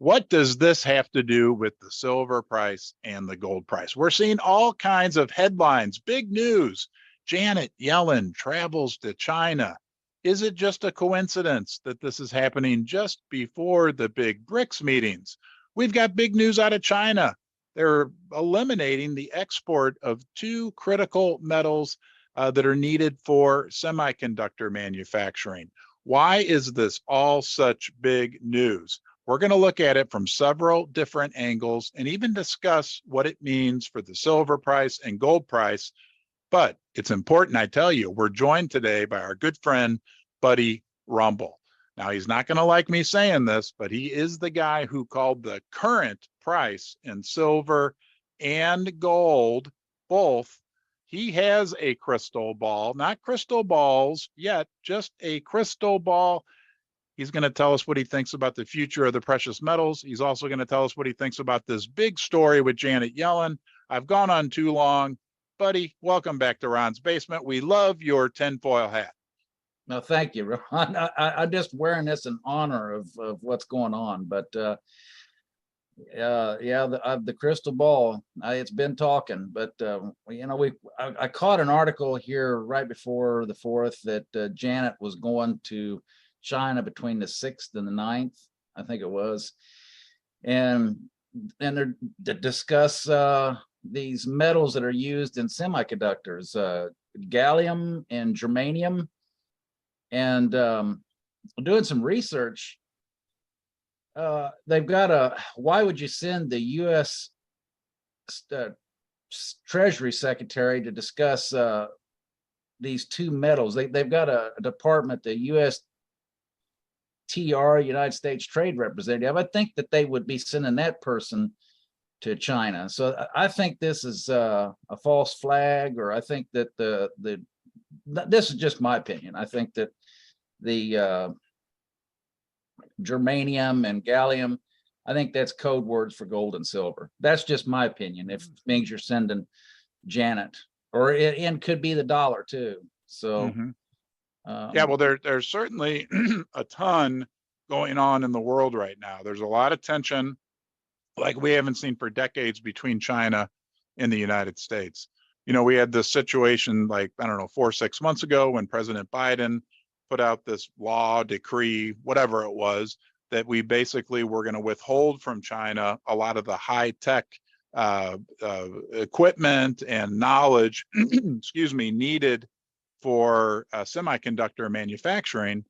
What does this have to do with the silver price and the gold price? We're seeing all kinds of headlines, big news. Janet Yellen travels to China. Is it just a coincidence that this is happening just before the big BRICS meetings? We've got big news out of China. They're eliminating the export of two critical metals that are needed for semiconductor manufacturing. Why is this all such big news? We're going to look at it from several different angles and even discuss what it means for the silver price and gold price. But it's important, I tell you, we're joined today by our good friend, Buddy Rumble. Now, he's not going to like me saying this, but he is the guy who called the current price in silver and gold both. He has a crystal ball, not crystal balls yet, just a crystal ball. He's going to tell us what he thinks about the future of the precious metals. He's also going to tell us what he thinks about this big story with Janet Yellen. I've gone on too long. Buddy, welcome back to Ron's Basement. We love your tinfoil hat. No, thank you, Ron. I'm just wearing this in honor of what's going on. But the crystal ball, it's been talking. But I caught an article here right before the 4th that Janet was going to China between the 6th and the 9th, I think it was, and they're to discuss these metals that are used in semiconductors, gallium and germanium, and doing some research. They've got why would you send the U.S. Treasury Secretary to discuss these two metals? They've got a department, the U.S. TR, United States Trade Representative. I think that they would be sending that person to China. So I think this is a false flag, or I think that this is just my opinion. I think that the germanium and gallium, I think that's code words for gold and silver. That's just my opinion. If it means you're sending Janet, or it could be the dollar too. So. Yeah, well, there's certainly a ton going on in the world right now. There's a lot of tension like we haven't seen for decades between China and the United States. You know, we had this situation like, I don't know, 4 or 6 months ago when President Biden put out this law, decree, whatever it was, that we basically were going to withhold from China a lot of the high-tech equipment and knowledge, excuse me, needed for semiconductor manufacturing.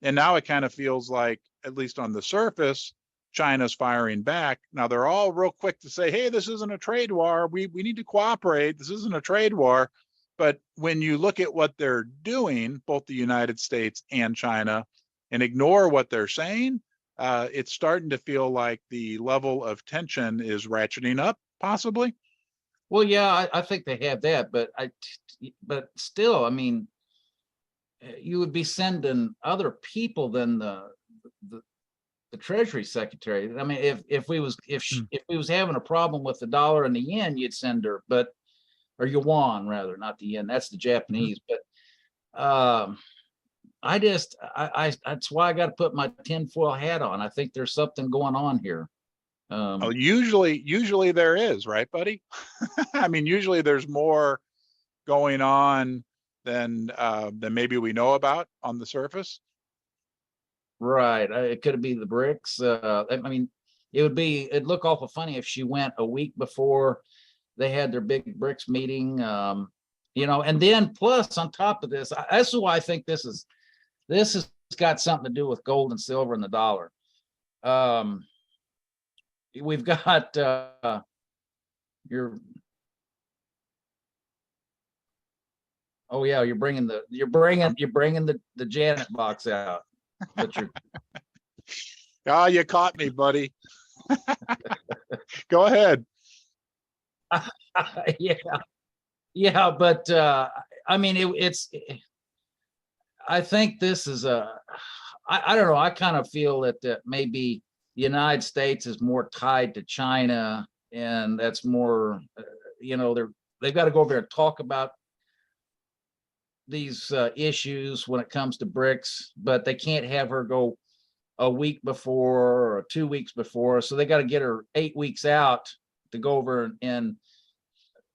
And now it kind of feels like, at least on the surface, China's firing back. Now they're all real quick to say, hey, this isn't a trade war. We need to cooperate. This isn't a trade war. But when you look at what they're doing, both the United States and China, and ignore what they're saying, it's starting to feel like the level of tension is ratcheting up, possibly. Well, yeah, I think they have that, but still, I mean, you would be sending other people than the Treasury Secretary. I mean, if we was having a problem with the dollar and the yen, you'd send her, or yuan rather, not the yen. That's the Japanese. But that's why I got to put my tinfoil hat on. I think there's something going on here. Usually there is, right, buddy? I mean, usually there's more going on than maybe we know about on the surface. Right. It could be the BRICS. I mean, it'd look awful funny if she went a week before they had their big BRICS meeting. And then plus on top of this, that's why I think this has got something to do with gold and silver and the dollar. We've got you're bringing the Janet box out. But you caught me, buddy. Go ahead. Yeah, but I mean, I think this is I don't know. I kind of feel that maybe the United States is more tied to China, and that's more, they've got to go over there and talk about these issues when it comes to BRICS, but they can't have her go a week before or 2 weeks before. So they got to get her 8 weeks out to go over and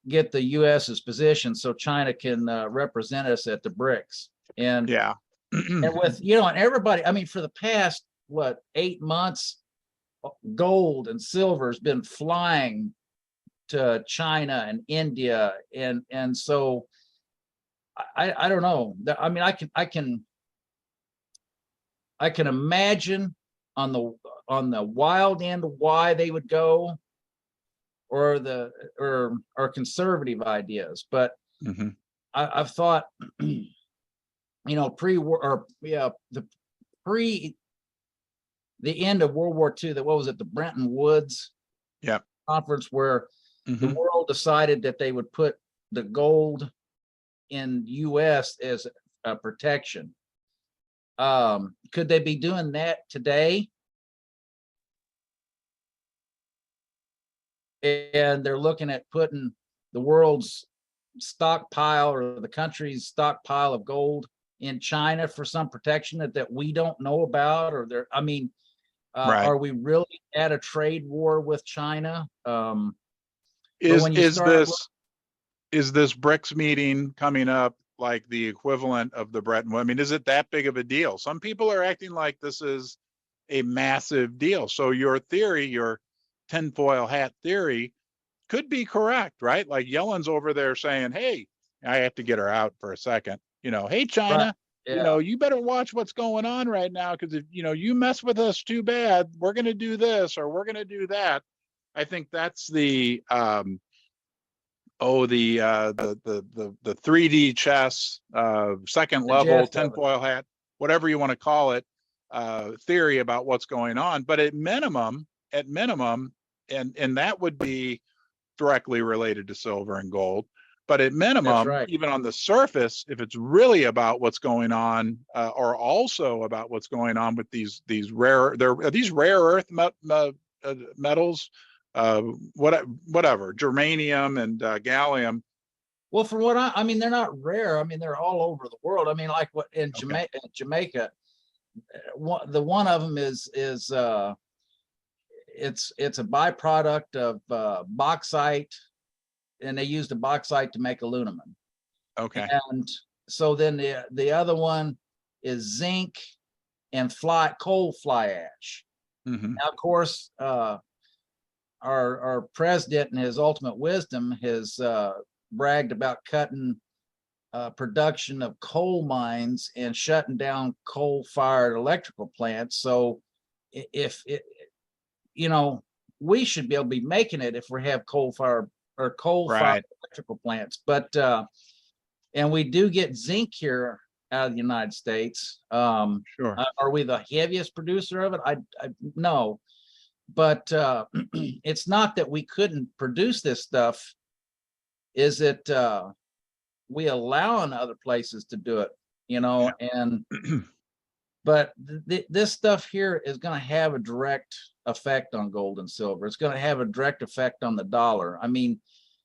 get the US's position so China can represent us at the BRICS. And Yeah. and with, and everybody, I mean, for the past, 8 months, gold and silver has been flying to China and India. And so I don't know. I mean, I can imagine on the wild end why they would go, or conservative ideas. But Mhm. I've thought, pre-war, or the end of World War II, what was it, the Bretton Woods Yep. conference, where the Mhm. world decided that they would put the gold in US as a protection. Could they be doing that today? And they're looking at putting the world's stockpile, or the country's stockpile of gold, in China for some protection that we don't know about, or I mean, Right. are we really at a trade war with China? But Is when you is start, this BRICS meeting coming up like the equivalent of the Bretton Woods? I mean, is it that big of a deal? Some people are acting like this is a massive deal. So your theory, your tinfoil hat theory, could be correct, right? Like Yellen's over there saying, "Hey, I have to get her out for a second. Hey, right, China, yeah, you better watch what's going on right now, because if you mess with us too bad, we're going to do this or we're going to do that." I think that's the the 3D chess, second the level gist of it. tinfoil hat, whatever you want to call it, theory about what's going on. But at minimum, and that would be directly related to silver and gold. But at That's minimum, right. even on the surface, if it's really about what's going on, or also about what's going on with these these rare earth metals, whatever, germanium and gallium. Well, from what I mean, they're not rare. I mean, they're all over the world. I mean, like what in Okay. Jamaica, one of them is it's a byproduct of bauxite, and they use the bauxite to make aluminum. Okay. And so then the other one is zinc and coal fly ash. Mm-hmm. Now, of course, our president, in his ultimate wisdom, has bragged about cutting production of coal mines and shutting down coal-fired electrical plants. So if it, we should be able to be making it if we have coal-fired Right. electrical plants. But and we do get zinc here out of the United States. Sure. Are we the heaviest producer of it? I no, but it's not that we couldn't produce this stuff. Is it we allow in other places to do it, Yeah. and but this stuff here is going to have a direct effect on gold and silver. It's going to have a direct effect on the dollar. I mean,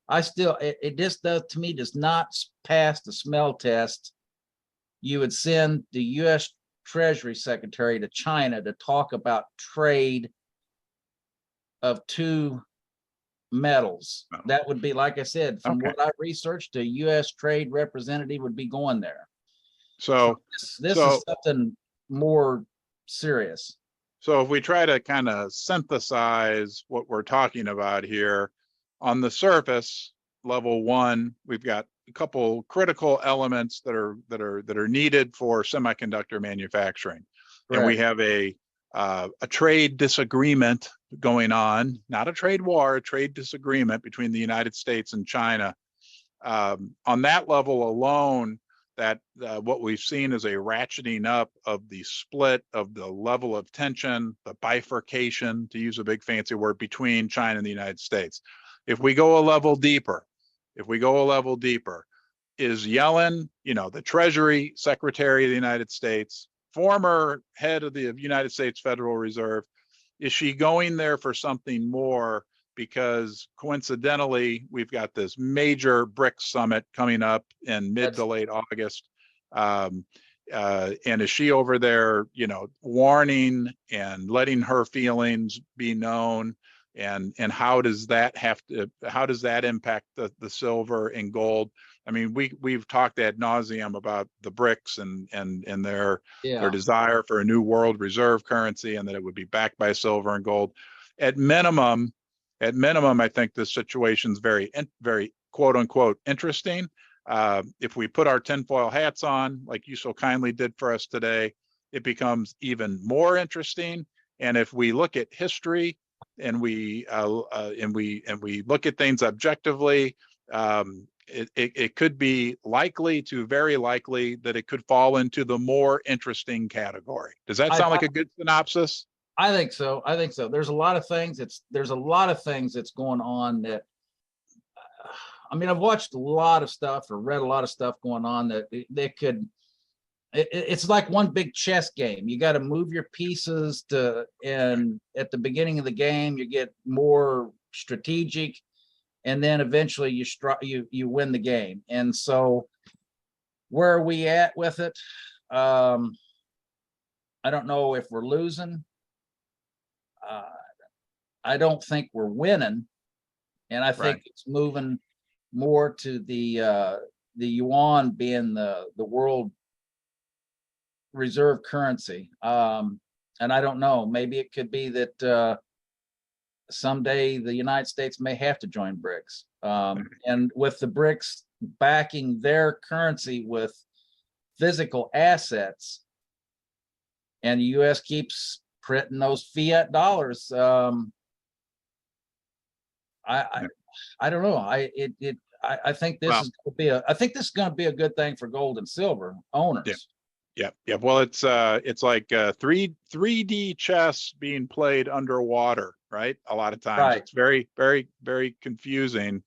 it just does not pass the smell test. You would send the US Treasury Secretary to China to talk about trade of two metals. Oh. That would be, like I said, from Okay. what I researched, a US trade representative would be going there. So This is something more serious. So if we try to kind of synthesize what we're talking about here, on the surface, level one, we've got a couple critical elements that are needed for semiconductor manufacturing. And we have a trade disagreement going on, not a trade war, a trade disagreement between the United States and China. On that level alone, that what we've seen is a ratcheting up of the split of the level of tension, the bifurcation, to use a big fancy word, between China and the United States. If we go a level deeper, is Yellen, the Treasury Secretary of the United States, former head of the United States Federal Reserve, is she going there for something more? Because coincidentally, we've got this major BRICS summit coming up in mid to late August. And is she over there, warning and letting her feelings be known? And how does that impact the silver and gold? I mean, we've talked ad nauseum about the BRICS and their desire for a new world reserve currency, and that it would be backed by silver and gold. At minimum, I think this situation's very quote unquote interesting. If we put our tinfoil hats on, like you so kindly did for us today, it becomes even more interesting. And if we look at history and we look at things objectively, it could be likely to very likely that it could fall into the more interesting category. Does that sound like a good synopsis? I think so. There's a lot of things that's going on that, I mean, I've watched a lot of stuff or read a lot of stuff going on that it's like one big chess game. You got to move your pieces and at the beginning of the game, you get more strategic, and then eventually you win the game. And so where are we at with it? I don't know if we're losing. I don't think we're winning. And I think it's moving more to the yuan being the world reserve currency. And I don't know, maybe it could be that someday the United States may have to join BRICS. And with the BRICS backing their currency with physical assets, and the US keeps printing those fiat dollars, I don't know. I think this is going to be a good thing for gold and silver owners. Yeah. Well, it's like 3D chess being played underwater, right? A lot of times it's very, very, very confusing.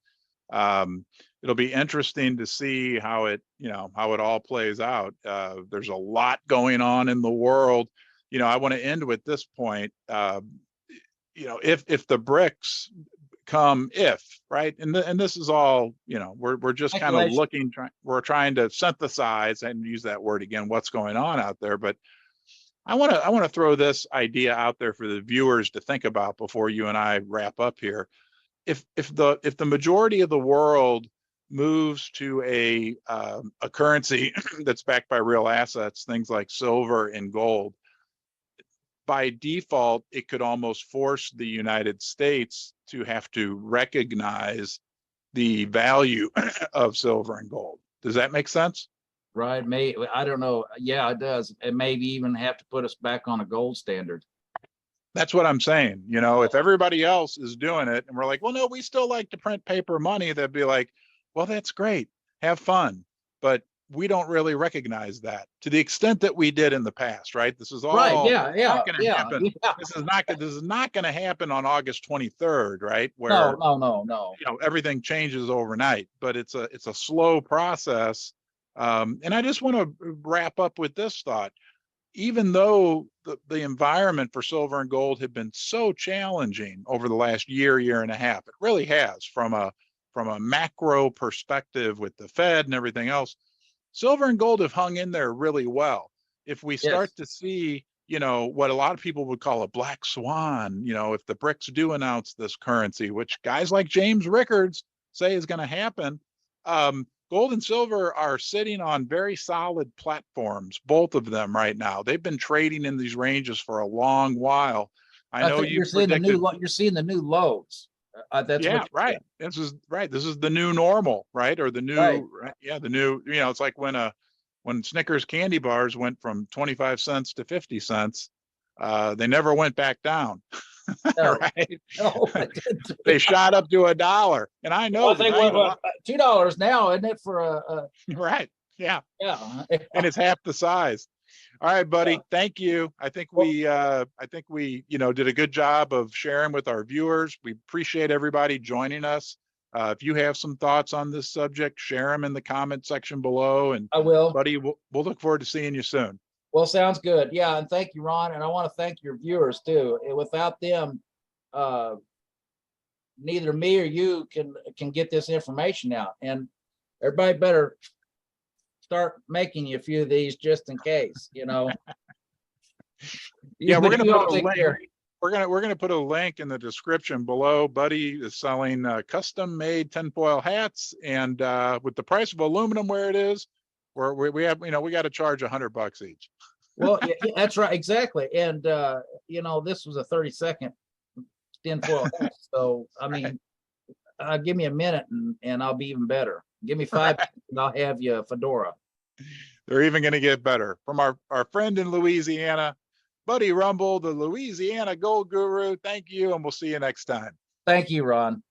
It'll be interesting to see how it all plays out. There's a lot going on in the world. I want to end with this point. If the BRICS come, right, and this is all, we're just kind of looking, we're trying to synthesize and use that word again, what's going on out there. But I want to throw this idea out there for the viewers to think about before you and I wrap up here. If the majority of the world moves to a currency that's backed by real assets, things like silver and gold, by default, it could almost force the United States to have to recognize the value of silver and gold. Does that make sense? Right. I don't know. Yeah, it does. And maybe even have to put us back on a gold standard. That's what I'm saying. If everybody else is doing it and we're like, well, no, we still like to print paper money, they'd be like, well, that's great. Have fun. But we don't really recognize that to the extent that we did in the past, right? This is all not going to happen. Yeah. This is not going to happen on August 23rd, right? Where no. Everything changes overnight, but it's a slow process. And I just want to wrap up with this thought. Even though the environment for silver and gold had been so challenging over the last year and a half, it really has, from a macro perspective with the Fed and everything else. Silver and gold have hung in there really well. If we start to see, what a lot of people would call a black swan, if the BRICS do announce this currency, which guys like James Rickards say is going to happen, gold and silver are sitting on very solid platforms, both of them right now. They've been trading in these ranges for a long while. I know you're seeing the new lows. That's right. This is right. This is the new normal, right? Or the new, the new. It's like when Snickers candy bars went from 25 cents to 50 cents, they never went back down. Right? No, they shot up to $1, and I know. I think $2 now, isn't it, for a right? Yeah. And it's half the size. All right, buddy. Thank you. I think we did a good job of sharing with our viewers. We appreciate everybody joining us. If you have some thoughts on this subject, share them in the comment section below. And I will, buddy. We'll look forward to seeing you soon. Well, sounds good. Yeah, and thank you, Ron. And I want to thank your viewers too. Without them, neither me or you can get this information out. And everybody better start making you a few of these just in case, Yeah, we're But gonna you put all a take link. care. We're gonna put a link in the description below. Buddy is selling custom made tinfoil hats, and with the price of aluminum where it is, we have we got to charge $100 each. Well, yeah, that's right, exactly. And this was a 30-second tinfoil hat. So I mean, give me a minute and I'll be even better. Give me 5 minutes and I'll have you a fedora. They're even going to get better. From our friend in Louisiana, Buddy Rumble, the Louisiana Gold Guru. Thank you, and we'll see you next time. Thank you, Ron.